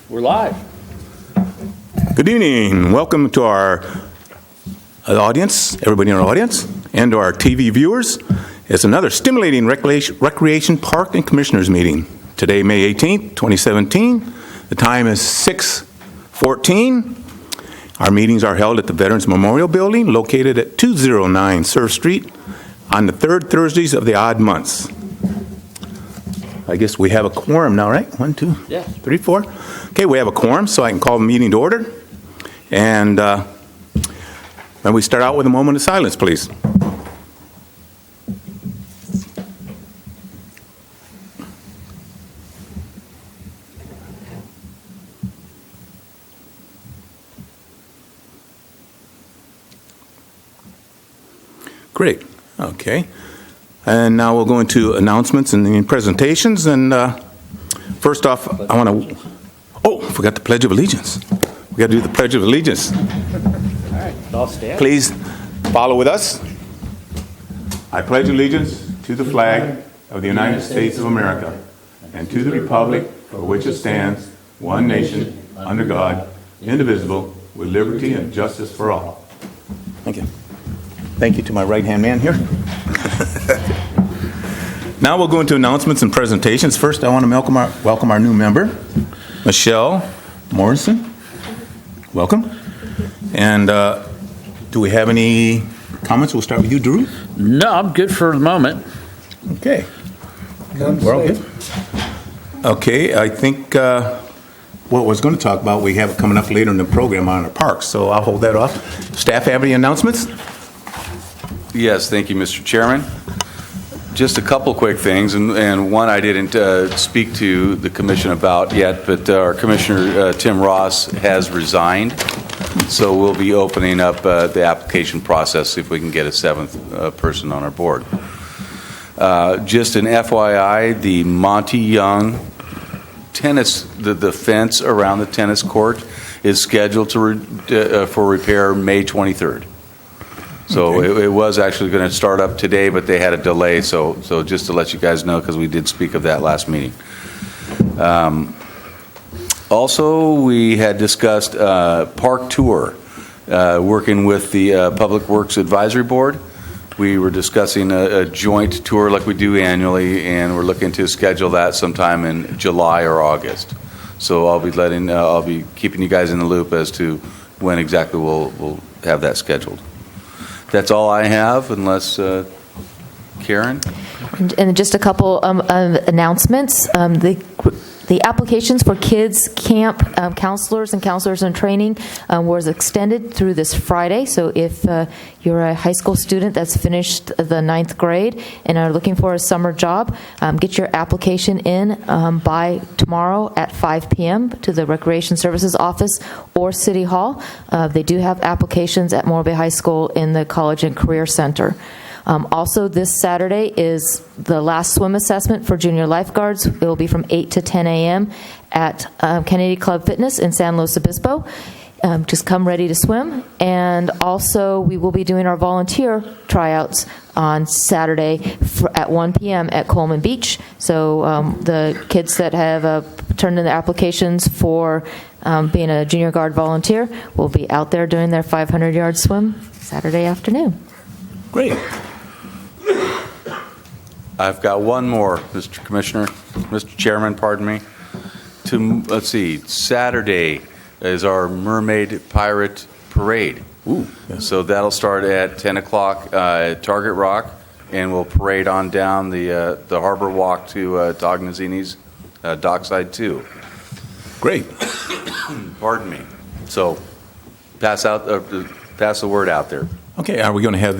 We're live. Good evening. Welcome to our audience, everybody in our audience, and to our TV viewers. It's another stimulating recreation park and commissioners meeting. Today, May 18th, 2017. The time is 6:14. Our meetings are held at the Veterans Memorial Building, located at 209 Surf Street, on the third Thursdays of the odd months. I guess we have a quorum now, right? 1, 2, Yeah. 3, 4. Okay, we have a quorum, so I can call the meeting to order. And we start out with a moment of silence, please. Great. Okay. And now we'll go into announcements and presentations. And first off, I want to... Oh, I forgot the Pledge of Allegiance. We got to do the Pledge of Allegiance. All right, all stand. Please follow with us. I pledge allegiance to the flag of the United States of America and to the republic for which it stands, one nation, under God, indivisible, with liberty and justice for all. Thank you. Thank you to my right-hand man here. Now we'll go into announcements and presentations. First, I want to welcome our new member, Michelle Morrison. Welcome. And do we have any comments? We'll start with you, Drew. No, I'm good for the moment. Okay. We're all good. Okay, I think what I was going to talk about, we have it coming up later in the program on our parks, so I'll hold that off. Staff have any announcements? Yes, thank you, Mr. Chairman. Just a couple quick things, and one I didn't speak to the commission about yet, but our Commissioner Tim Ross has resigned, so we'll be opening up the application process, see if we can get a seventh person on our board. Just an FYI, the Monty Young tennis, the fence around the tennis court is scheduled for repair May 23rd. So okay. It was actually going to start up today, but they had a delay. So just to let you guys know, because we did speak of that last meeting. Also, we had discussed park tour, working with the Public Works Advisory Board. We were discussing a joint tour like we do annually, and we're looking to schedule that sometime in July or August. So I'll be keeping you guys in the loop as to when exactly we'll have that scheduled. That's all I have, unless Karen? And just a couple announcements. The applications for kids camp counselors and counselors in training was extended through this Friday. So if you're a high school student that's finished the 9th grade and are looking for a summer job, get your application in by tomorrow at 5 p.m. to the Recreation Services Office or City Hall. They do have applications at Morro Bay High School in the College and Career Center. Also, this Saturday is the last swim assessment for junior lifeguards. It will be from 8 to 10 a.m. at Kennedy Club Fitness in San Luis Obispo. Just come ready to swim. And also, we will be doing our volunteer tryouts on Saturday at 1 p.m. at Coleman Beach. So the kids that have turned in their applications for being a junior guard volunteer will be out there doing their 500-yard swim Saturday afternoon. Great. I've got one more, Mr. Commissioner, Mr. Chairman, pardon me. Let's see, Saturday is our Mermaid Pirate Parade. Ooh, yes. So that'll start at 10 o'clock at Target Rock, and we'll parade on down the harbor walk to Tognazzini's Dockside 2. Great. Pardon me. So pass the word out there. Okay, are we going to have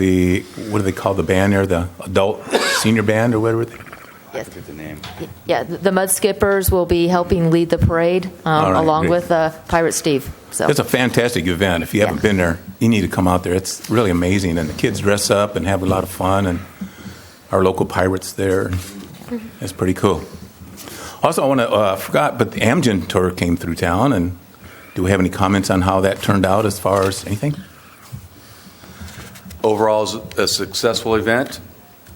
what do they call the band there, the adult senior band or whatever? I forget the name. Yeah, the Mud Skippers will be helping lead the parade along great. with Pirate Steve. So It's a fantastic event. If you haven't been there, you need to come out there. It's really amazing, and the kids dress up and have a lot of fun, and our local pirates there. It's pretty cool. Also, I want to forgot, but the Amgen tour came through town, and do we have any comments on how that turned out as far as anything? Overall, it's a successful event.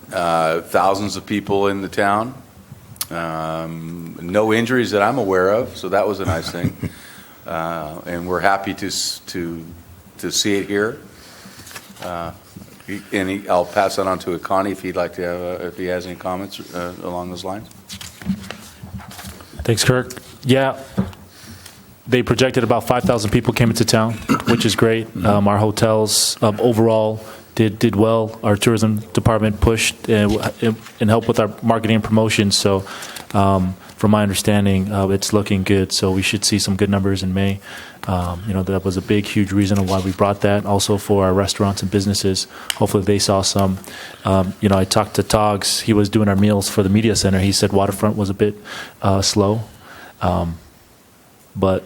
Thousands of people in the town. No injuries that I'm aware of, so that was a nice thing. And we're happy to see it here. I'll pass that on to Connie if he'd like to have, if he has any comments along those lines. Thanks, Kirk. Yeah, they projected about 5,000 people came into town, which is great. Our hotels overall did well. Our tourism department pushed and helped with our marketing and promotion. So from my understanding, it's looking good. So we should see some good numbers in May. That was a big, huge reason of why we brought that. Also for our restaurants and businesses, hopefully they saw some. I talked to Toggs. He was doing our meals for the media center. He said Waterfront was a bit slow, but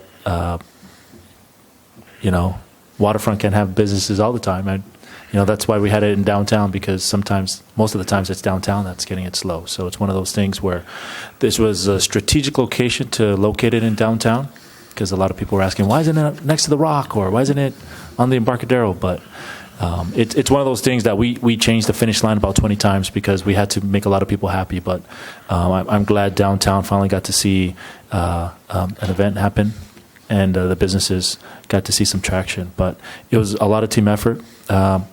Waterfront can have businesses all the time. And that's why we had it in downtown, because most of the times it's downtown that's getting it slow. So it's one of those things where this was a strategic location to locate it in downtown, because a lot of people were asking, why isn't it next to the Rock, or why isn't it on the Embarcadero? But it's one of those things that we changed the finish line about 20 times because we had to make a lot of people happy. But I'm glad downtown finally got to see an event happen, and the businesses got to see some traction. But it was a lot of team effort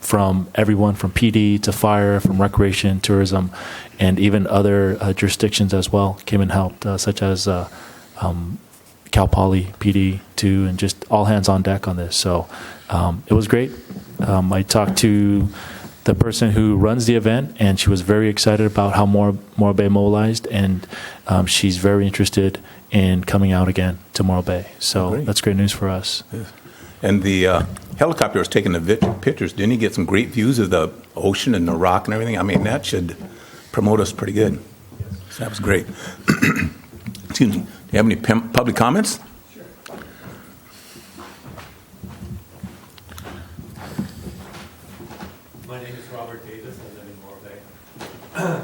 from everyone, from PD to fire, from recreation, tourism, and even other jurisdictions as well came and helped, such as Cal Poly, PD too, and just all hands on deck on this. So it was great. I talked to the person who runs the event, and she was very excited about how Morro Bay mobilized, and she's very interested in coming out again to Morro Bay. So that's great news for us. Yes. And the helicopter was taking the pictures. Didn't he get some great views of the ocean and the Rock and everything? I mean, that should promote us pretty good. So that was great. Excuse me. Do you have any public comments? Sure. My name is Robert Davis. I live in Morro Bay.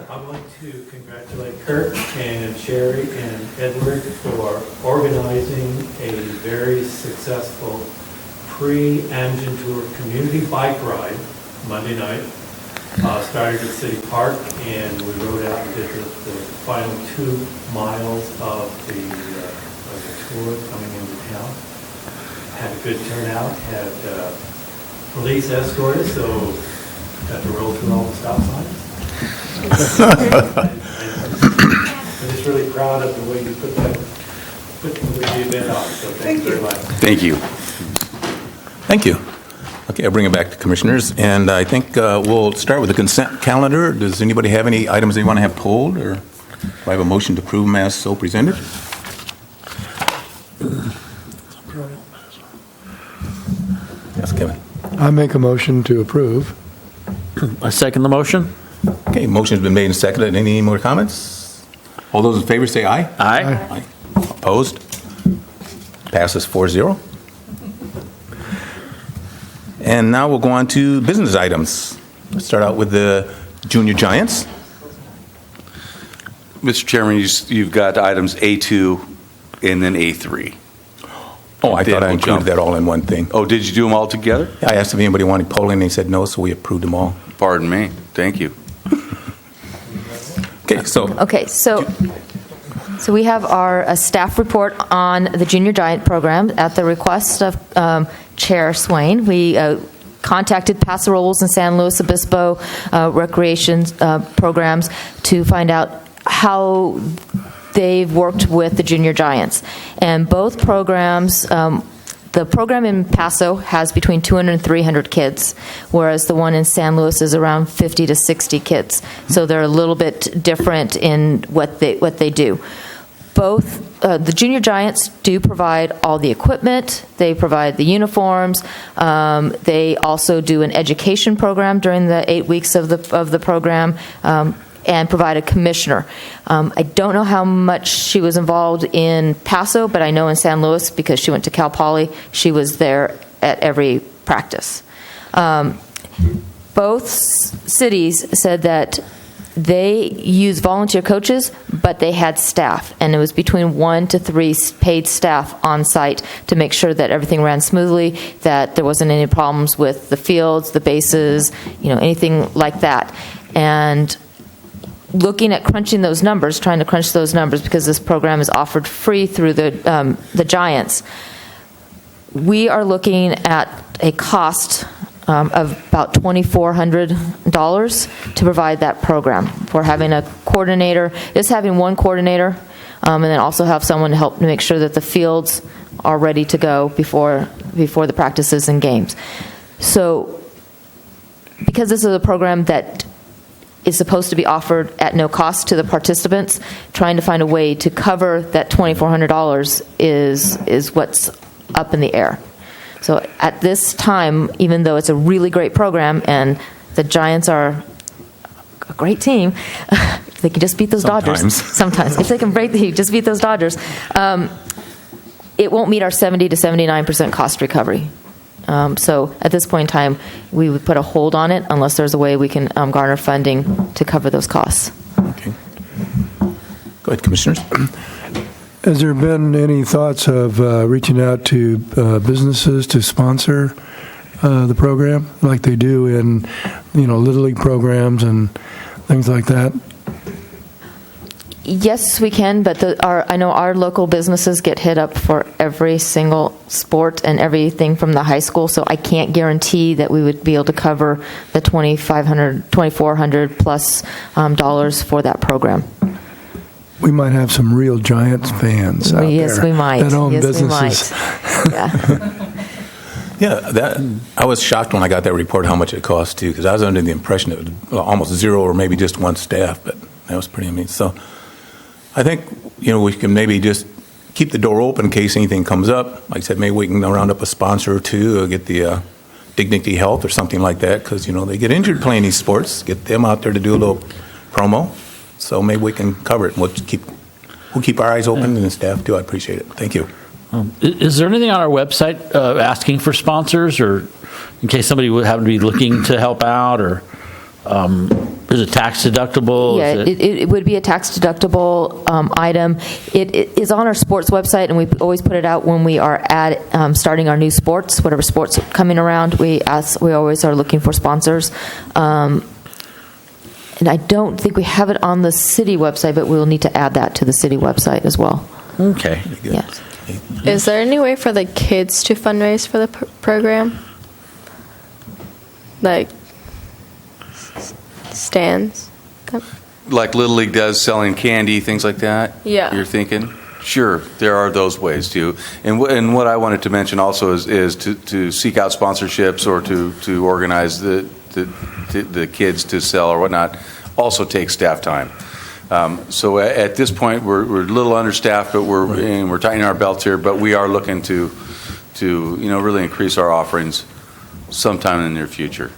I want to congratulate Kurt and Sherry and Edward for organizing a very successful pre-Amgen Tour community bike ride Monday night. Started at City Park, and we rode out and did the final 2 miles of the tour coming into town. Had a good turnout, had police escort us, so got to roll through all the stop signs. I'm just really proud of the way you put the event on, so thanks very much. Thank you. Thank you. Okay, I'll bring it back to commissioners, and I think we'll start with the consent calendar. Does anybody have any items they want to have pulled, or do I have a motion to approve them as so presented? Yes, Kevin. I make a motion to approve. I second the motion. Okay, motion's been made and seconded. Any more comments? All those in favor say aye. Aye. Aye. Opposed? Passes 4-0. And now we'll go on to business items. Let's start out with the Junior Giants. Mr. Chairman, you've got items A2 and then A3. Oh, I thought I we'll included jump. that all in one thing. Oh, did you do them all together? I asked if anybody wanted polling, and they said no, so we approved them all. Pardon me. Thank you. Okay, So we have our staff report on the Junior Giant program at the request of Chair Swain. We contacted Paso Robles and San Luis Obispo recreation programs to find out how they've worked with the Junior Giants. And both programs, the program in Paso has between 200 and 300 kids, whereas the one in San Luis is around 50 to 60 kids. So they're a little bit different in what they do. Both the Junior Giants do provide all the equipment. They provide the uniforms. They also do an education program during the 8 weeks of the program, and provide a commissioner. I don't know how much she was involved in Paso, but I know in San Luis, because she went to Cal Poly, she was there at every practice. Both cities said that they use volunteer coaches, but they had staff, and it was between 1 to 3 paid staff on site to make sure that everything ran smoothly, that there wasn't any problems with the fields, the bases, anything like that. And looking at crunching those numbers, trying to crunch those numbers, because this program is offered free through the Giants, we are looking at a cost of about $2,400 to provide that program, for having a coordinator, just having one coordinator, and then also have someone to help to make sure that the fields are ready to go before the practices and games. So because this is a program that is supposed to be offered at no cost to the participants, trying to find a way to cover that $2,400 is what's up in the air. So at this time, even though it's a really great program and the Giants are a great team, if they can just beat those Dodgers. Sometimes. If they can just beat those Dodgers, it won't meet our 70 to 79% cost recovery. So at this point in time, we would put a hold on it unless there's a way we can garner funding to cover those costs. Okay. Go ahead, Commissioners. Has there been any thoughts of reaching out to businesses to sponsor the program, like they do in, Little League programs and things like that? Yes, we can, but I know our local businesses get hit up for every single sport and everything from the high school, so I can't guarantee that we would be able to cover the $2,400 plus dollars for that program. We might have some real Giants fans out Yes, there we might. that own Yes, businesses. we might. Yeah. Yeah, I was shocked when I got that report how much it cost too, because I was under the impression it was almost zero or maybe just one staff, but that was pretty amazing. So I think, we can maybe just keep the door open in case anything comes up. Like I said, maybe we can round up a sponsor or two, or get the Dignity Health or something like that, because, they get injured playing these sports. Get them out there to do a little promo. So maybe we can cover it. We'll keep our eyes open, and the staff too. I appreciate it. Thank you. Is there anything on our website asking for sponsors, or in case somebody would happen to be looking to help out, or is it tax deductible? Yeah, it would be a tax deductible item. It is on our sports website, and we always put it out when we are starting our new sports, whatever sports are coming around. We always are looking for sponsors. And I don't think we have it on the city website, but we'll need to add that to the city website as well. Okay. Yes. Is there any way for the kids to fundraise for the program? Like stands? Like Little League does, selling candy, things like that? Yeah. You're thinking? Sure, there are those ways too. And what I wanted to mention also is to seek out sponsorships, or to organize the kids to sell or whatnot, also takes staff time. So at this point, we're a little understaffed, but we're tightening our belts here. But we are looking to really increase our offerings sometime in the near future.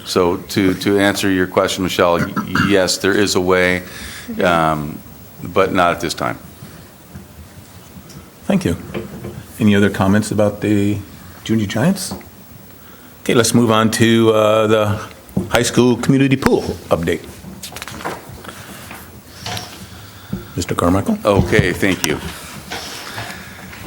So to answer your question, Michelle, yes, there is a way, but not at this time. Thank you. Any other comments about the Junior Giants? Okay, let's move on to the high school community pool update. Mr. Carmichael? Okay, thank you.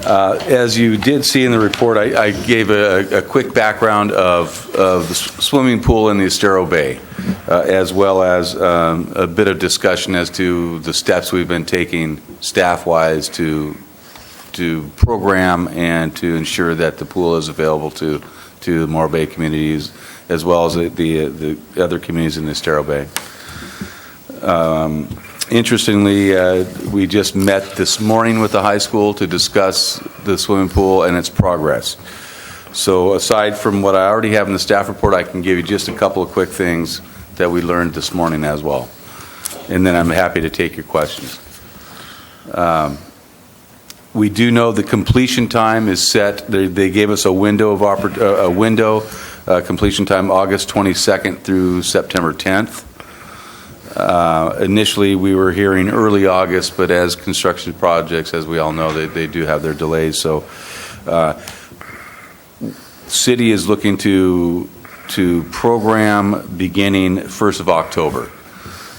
As you did see in the report, I gave a quick background of the swimming pool in the Estero Bay, as well as a bit of discussion as to the steps we've been taking staff-wise to program and to ensure that the pool is available to the Morro Bay communities, as well as the other communities in the Estero Bay. Interestingly, we just met this morning with the high school to discuss the swimming pool and its progress. So aside from what I already have in the staff report, I can give you just a couple of quick things that we learned this morning as well. And then I'm happy to take your questions. We do know the completion time is set. They gave us a window of completion time, August 22nd through September 10th. Initially, we were hearing early August, but as construction projects, as we all know, they do have their delays. So, city is looking to program beginning 1st of October.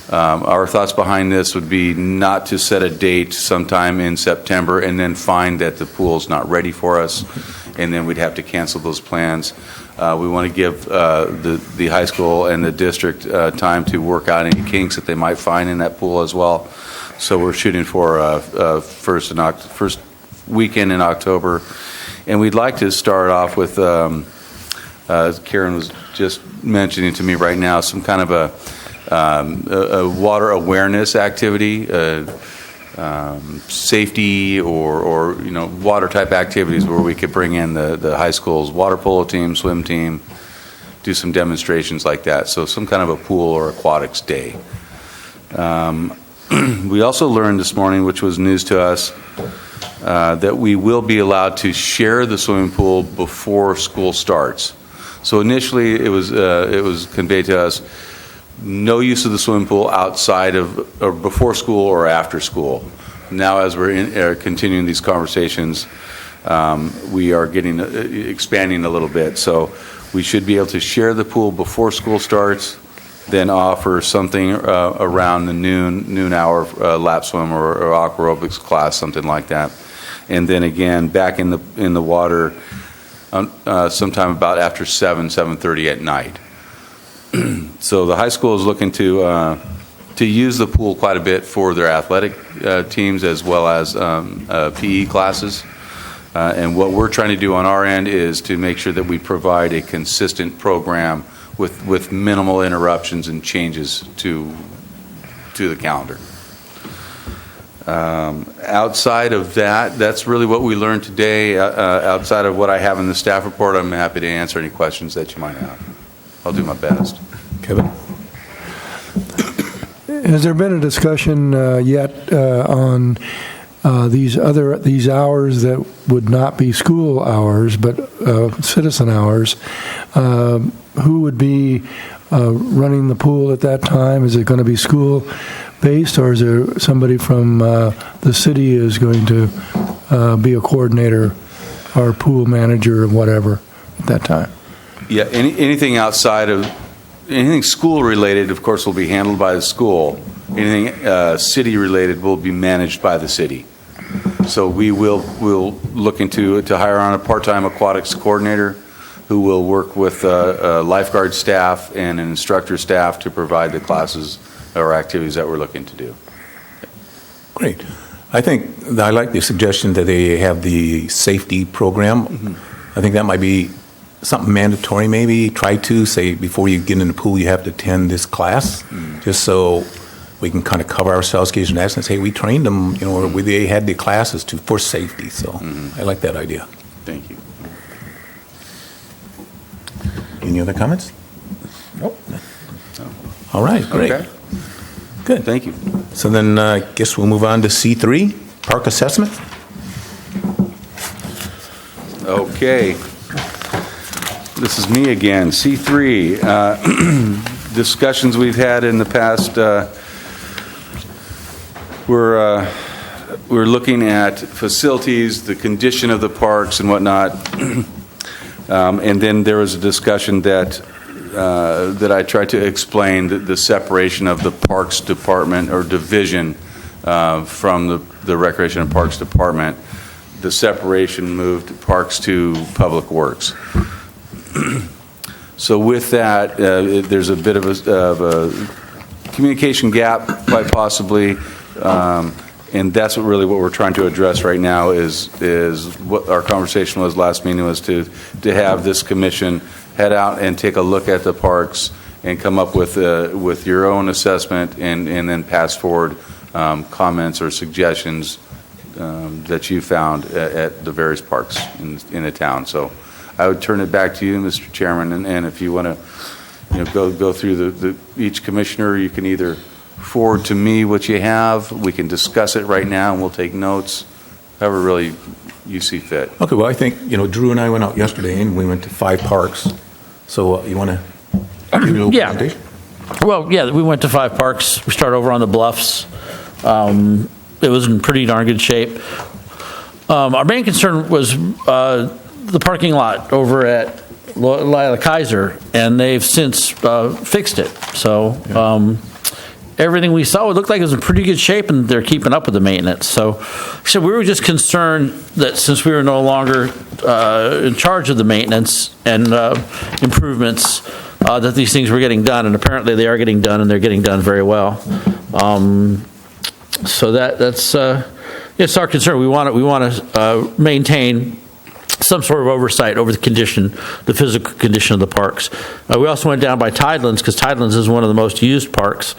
Our thoughts behind this would be not to set a date sometime in September and then find that the pool is not ready for us, and then we'd have to cancel those plans. We want to give the high school and the district time to work out any kinks that they might find in that pool as well. So we're shooting for first weekend in October, and we'd like to start off with, as Karen was just mentioning to me right now, some kind of a water awareness activity, safety or water type activities where we could bring in the high school's water polo team, swim team, do some demonstrations like that. So some kind of a pool or aquatics day. We also learned this morning, which was news to us, that we will be allowed to share the swimming pool before school starts. So initially it was conveyed to us, no use of the swimming pool outside of or before school or after school. Now, as we're continuing these conversations, we are expanding a little bit. So we should be able to share the pool before school starts, then offer something around the noon hour lap swim or aqua aerobics class, something like that, and then again back in the water sometime about after 7:30 at night. So the high school is looking to use the pool quite a bit for their athletic teams as well as PE classes. And what we're trying to do on our end is to make sure that we provide a consistent program with minimal interruptions and changes to the calendar. Outside of that, that's really what we learned today. Outside of what I have in the staff report, I'm happy to answer any questions that you might have. I'll do my best. Kevin? Has there been a discussion yet on these hours that would not be school hours but citizen hours? Who would be running the pool at that time? Is it going to be school-based, or is there somebody from the city is going to be a coordinator or pool manager or whatever at that time? Yeah, anything outside of anything school-related, of course, will be handled by the school. Anything city-related will be managed by the city. So we'll look into to hire on a part-time aquatics coordinator who will work with lifeguard staff and an instructor staff to provide the classes or activities that we're looking to do. Great. I like the suggestion that they have the safety program. Mm-hmm. I think that might be something mandatory, maybe. Try to say before you get in the pool, you have to attend this class, just so we can kind of cover ourselves, in case you're asking, say, we trained them, or they had the classes for safety. So I like that idea. Thank you. Any other comments? Nope. All right, great. Okay. Good. Thank you. So then I guess we'll move on to C3, PARCC Assessment. Okay. This is me again. C3. Discussions we've had in the past, we're looking at facilities, the condition of the parks and whatnot. And then there was a discussion that I tried to explain the separation of the Parks Department or division from the Recreation and Parks Department. The separation moved Parks to Public Works. So with that, there's a bit of a communication gap, quite possibly. And that's what we're trying to address right now is what our conversation was last meeting was to have this commission head out and take a look at the parks and come up with your own assessment and then pass forward comments or suggestions that you found at the various parks in the town. So I would turn it back to you, Mr. Chairman, and if you want to go through each commissioner, you can either forward to me what you have. We can discuss it right now, and we'll take notes, however really you see fit. Okay, well, I think, Drew and I went out yesterday, and we went to 5 parks. So you want to give a little presentation? Well, yeah, we went to 5 parks. We started over on the Bluffs. It was in pretty darn good shape. Our main concern was the parking lot over at Lila Kaiser, and they've since fixed it. So everything we saw, it looked like it was in pretty good shape, and they're keeping up with the maintenance. So we were just concerned that since we were no longer in charge of the maintenance and improvements, that these things were getting done, and apparently they are getting done, and they're getting done very well. So that's it's our concern. We want to maintain some sort of oversight over the physical condition of the parks. We also went down by Tidelands, because Tidelands is one of the most used parks.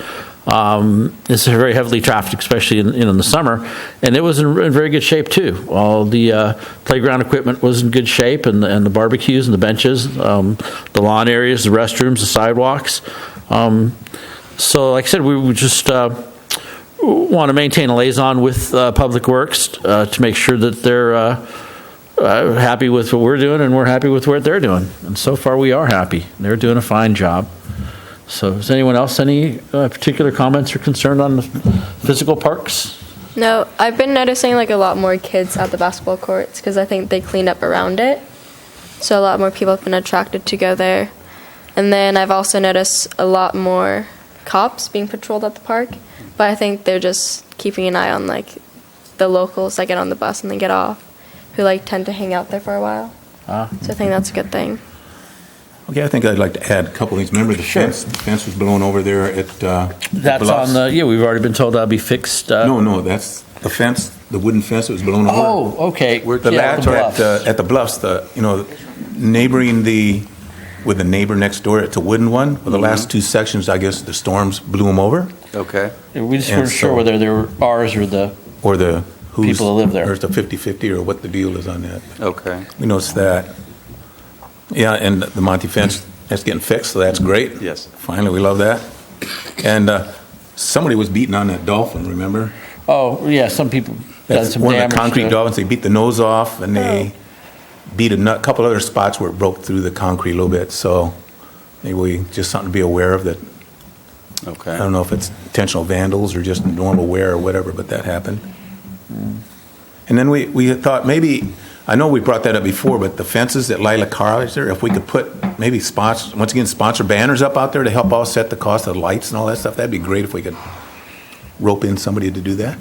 It's very heavily trafficked, especially in the summer, and it was in very good shape too. All the playground equipment was in good shape, and the barbecues and the benches, the lawn areas, the restrooms, the sidewalks. So like I said, we would just want to maintain a liaison with Public Works to make sure that they're happy with what we're doing, and we're happy with what they're doing. And so far, we are happy. They're doing a fine job. So does anyone else any particular comments or concern on the physical parks? No, I've been noticing like a lot more kids at the basketball courts because I think they cleaned up around it. So a lot more people have been attracted to go there. And then I've also noticed a lot more cops being patrolled at the park. But I think they're just keeping an eye on like the locals that get on the bus and then get off, who like tend to hang out there for a while. So I think that's a good thing. Okay, I think I'd like to add a couple of things. Remember the fence? The fence was blown over there at That's Bluffs? on the, we've already been told that'll be fixed. No, that's the fence, the wooden fence that was blown over. Oh, okay. The latch at the Bluffs, neighboring with the neighbor next door, it's a wooden one. Well, the last two sections, I guess the storms blew them over. Okay. We just weren't sure whether they were ours or the people who live there. Or it's a 50-50 or what the deal is on that. Okay. We noticed that. Yeah, and the Monty fence, that's getting fixed, so that's great. Yes. Finally, we love that. And somebody was beating on that dolphin, remember? Oh, yeah, some people done That's some one of damage the concrete to it. dolphins. They beat the nose off, and they beat a couple other spots where it broke through the concrete a little bit. So maybe just something to be aware of that. Okay. I don't know if it's intentional vandals or just normal wear or whatever, but that happened. And then we thought maybe, I know we brought that up before, but the fences at Lila College there, if we could put maybe sponsor banners up out there to help offset the cost of the lights and all that stuff, that'd be great if we could rope in somebody to do that.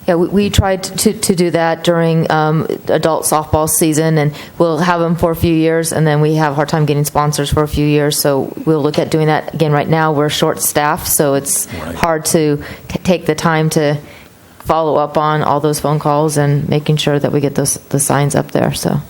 Yeah, we tried to do that during adult softball season, and we'll have them for a few years, and then we have a hard time getting sponsors for a few years, so we'll look at doing that again. Right now, we're short-staffed, so it's hard to take the time to follow up on all those phone calls and making sure that we get the signs up there. So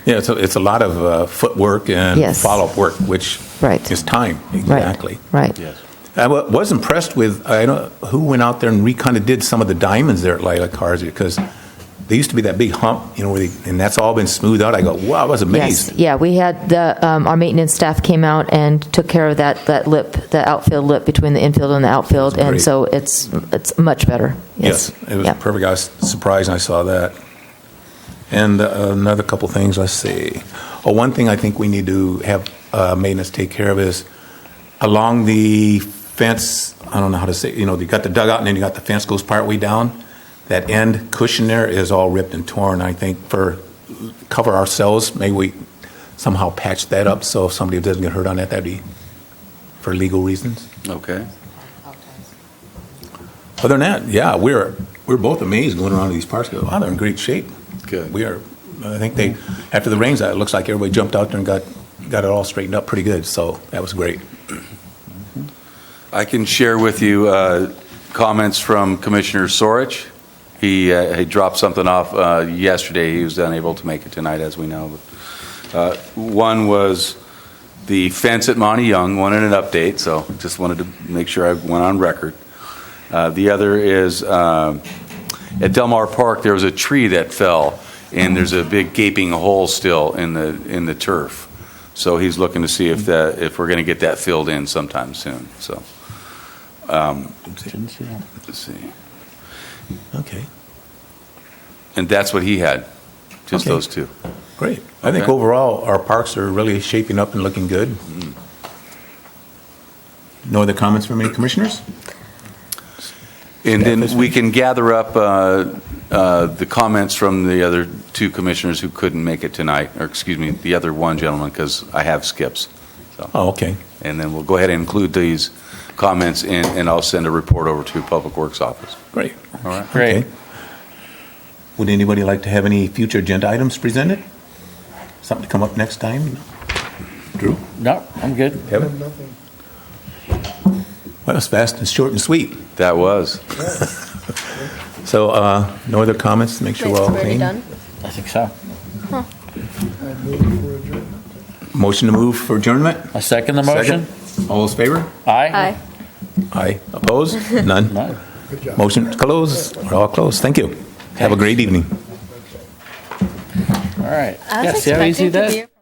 Yeah, it's a lot of footwork and follow-up work, which is time, exactly. Right. Yes. I was impressed with, I don't know who went out there and kind of did some of the diamonds there at Lila College, because there used to be that big hump, and that's all been smoothed out. I go, wow, I was amazed. Yes. Yeah, we had our maintenance staff came out and took care of that lip, the outfield lip between the infield and the outfield, and so it's much better. Yes, it was perfect. I was surprised when I saw that. And another couple things, let's see. One thing I think we need to have maintenance take care of is along the fence, I don't know how to say, you got the dugout and then you got the fence goes partway down. That end cushion there is all ripped and torn. I think for cover ourselves, maybe we somehow patch that up so if somebody doesn't get hurt on that, that'd be for legal reasons. Okay. Other than that, yeah, we're both amazed going around to these parks. Wow, they're in great shape. Good. We are. I think after the rains, it looks like everybody jumped out there and got it all straightened up pretty good. So that was great. I can share with you comments from Commissioner Sorich. He dropped something off yesterday. He was unable to make it tonight, as we know. But, one was the fence at Monty Young, wanted an update, so just wanted to make sure I went on record. The other is at Del Mar Park, there was a tree that fell, and there's a big gaping hole still in the turf. So he's looking to see if we're going to get that filled in sometime soon. So. Let's see. Okay. And that's what he had, just those two. Great. I think overall our parks are really shaping up and looking good. No other comments from any commissioners? And then we can gather up the comments from the other two commissioners who couldn't make it tonight, or excuse me, the other one gentleman, because I have skips. So. Oh, okay. And then we'll go ahead and include these comments, and I'll send a report over to Public Works office. Great. All right. Great. Okay. Would anybody like to have any future agenda items presented? Something to come up next time? Drew? No, I'm good. Kevin? Well, it's fast and short and sweet. That was. So, no other comments? Make sure we're all Already clean. done? I think so. Motion to move for adjournment? I second the motion. Second. All those in favor? Aye. Aye. Aye. Opposed? None. None. Motion closed. We're all closed. Thank you. Have a great evening. All right. I was Yeah, see how easy expecting to that is? be.